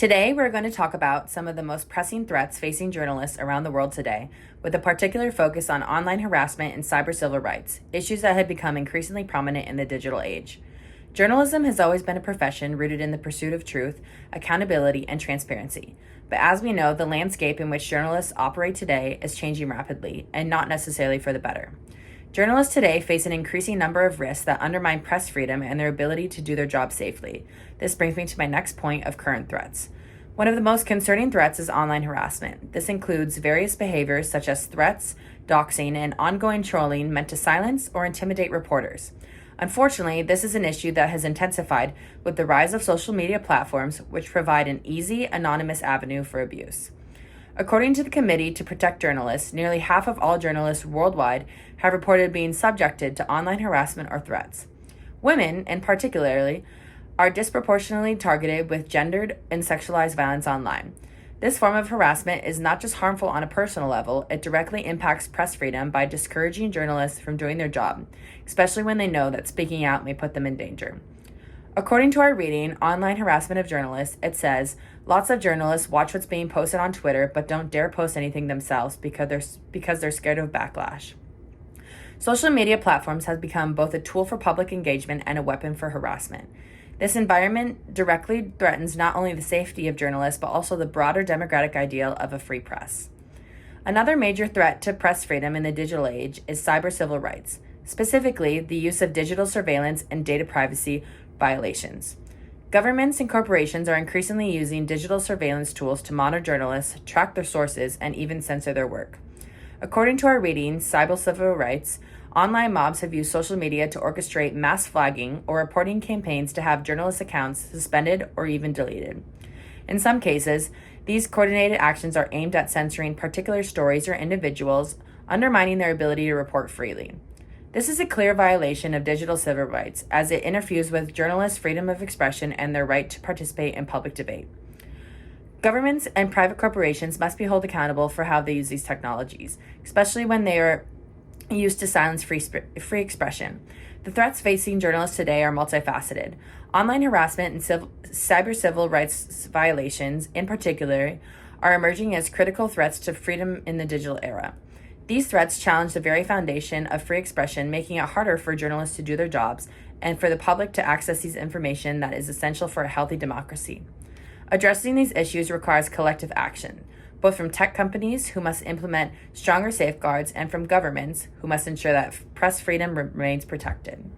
Today, we're going to talk about some of the most pressing threats facing journalists around the world today, with a particular focus on online harassment and cyber civil rights, issues that have become increasingly prominent in the digital age. Journalism has always been a profession rooted in the pursuit of truth, accountability, and transparency. But as we know, the landscape in which journalists operate today is changing rapidly, and not necessarily for the better. Journalists today face an increasing number of risks that undermine press freedom and their ability to do their job safely. This brings me to my next point of current threats. One of the most concerning threats is online harassment. This includes various behaviors such as threats, doxing, and ongoing trolling meant to silence or intimidate reporters. Unfortunately, this is an issue that has intensified with the rise of social media platforms, which provide an easy, anonymous avenue for abuse. According to the Committee to Protect Journalists, nearly half of all journalists worldwide have reported being subjected to online harassment or threats. Women, in particular, are disproportionately targeted with gendered and sexualized violence online. This form of harassment is not just harmful on a personal level, it directly impacts press freedom by discouraging journalists from doing their job, especially when they know that speaking out may put them in danger. According to our reading, Online Harassment of Journalists, it says, lots of journalists watch what's being posted on Twitter but don't dare post anything themselves because they're scared of backlash. Social media platforms have become both a tool for public engagement and a weapon for harassment. This environment directly threatens not only the safety of journalists but also the broader democratic ideal of a free press. Another major threat to press freedom in the digital age is cyber civil rights, specifically the use of digital surveillance and data privacy violations. Governments and corporations are increasingly using digital surveillance tools to monitor journalists, track their sources, and even censor their work. According to our reading, Cyber Civil Rights, online mobs have used social media to orchestrate mass flagging or reporting campaigns to have journalist accounts suspended or even deleted. In some cases, these coordinated actions are aimed at censoring particular stories or individuals, undermining their ability to report freely. This is a clear violation of digital civil rights, as it interferes with journalists' freedom of expression and their right to participate in public debate. Governments and private corporations must be held accountable for how they use these technologies, especially when they are used to silence free expression. The threats facing journalists today are multifaceted. Online harassment and cyber civil rights violations, in particular, are emerging as critical threats to freedom in the digital era. These threats challenge the very foundation of free expression, making it harder for journalists to do their jobs and for the public to access these information that is essential for a healthy democracy. Addressing these issues requires collective action, both from tech companies, who must implement stronger safeguards, and from governments, who must ensure that press freedom remains protected.